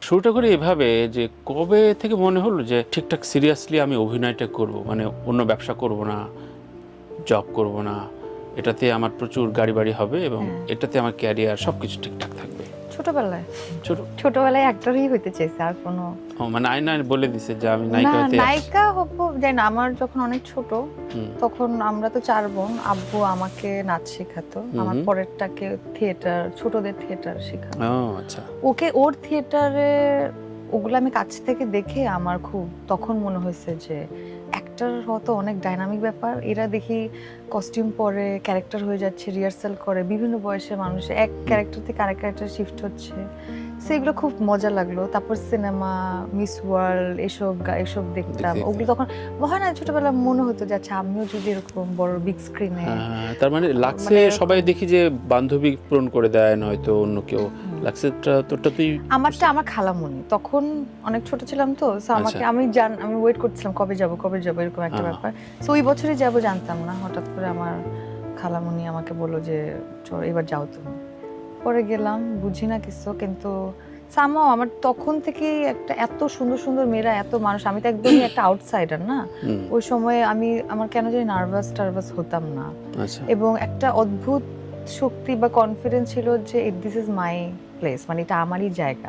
শুরুটা করি এভাবে যে কবে থেকে মনে হলো যে ঠিকঠাক সিরিয়াসলি আমি অভিনয়টা করব, মানে অন্য ব্যবসা করব না, জব করব না, এটাতে আমার প্রচুর গাড়ি বাড়ি হবে এবং হ্যাঁ। এটাতে আমার ক্যারিয়ার সবকিছু ঠিকঠাক থাকবে। ছোটবেলায় ছোট ছোটবেলায় অ্যাক্টরই হইতে চাইছে, আর কোনো মানে আয়না বলে দিছে যে আমি না, নায়িকা হতে। নায়িকা হবো যাই না। আমার যখন অনেক ছোট, হুম তখন আমরা তো 4 বোন, আব্বু আমাকে নাচ শেখাতো, হুম আমার হুম। পরেরটাকে থিয়েটার, ছোটদের থিয়েটার শেখাতো। ও আচ্ছা। ওকে ওর থিয়েটারে ওগুলো আমি কাছ থেকে দেখে আমার খুব তখন মনে হয়েছে যে অ্যাক্টর হওয়া তো অনেক ডাইনামিক ব্যাপার। এরা দেখি কস্টিউম পরে ক্যারেক্টার হয়ে যাচ্ছে, রিহার্সাল করে, বিভিন্ন বয়সের মানুষ এক ক্যারেক্টার থেকে আরেক ক্যারেক্টার শিফট হচ্ছে। সেগুলো খুব মজা লাগলো। তারপর সিনেমা, মিস ওয়ার্ল্ড এসব দেখতাম। দেখতে ওগুলো তখন হয় না, ছোটবেলায় মনে হতো যে আচ্ছা আমিও যদি এরকম বড় বিগ স্ক্রিনে হ্যাঁ, তার মানে লাক্সে মানে সবাই দেখি যে বান্ধবী পূরণ করে দেয়, নয়তো অন্য কেউ। লাক্সেরটা তোরটা তুই। আমারটা আমার খালামণি। তখন অনেক ছোট ছিলাম তো। সো আমাকে আচ্ছা। আমি ওয়েট করছিলাম কবে যাব এরকম একটা হ্যাঁ। ব্যাপার। সো ওই বছরই যাব জানতাম না। হঠাৎ করে আমার খালামণি আমাকে বলল যে এবার যাও তুমি। পরে গেলাম, বুঝি না কিছু, কিন্তু সামহাও আমার তখন থেকেই একটা এত সুন্দর সুন্দর মেয়েরা, এত মানুষ, আমি তো একদমই একটা আউটসাইডার না। হুম। ওই সময়ে আমার কেন জানি নার্ভাস হতাম না, আচ্ছা। এবং একটা অদ্ভুত শক্তি বা কনফিডেন্স ছিল যে দিস ইজ মাই প্লেস, মানে এটা আমারই জায়গা।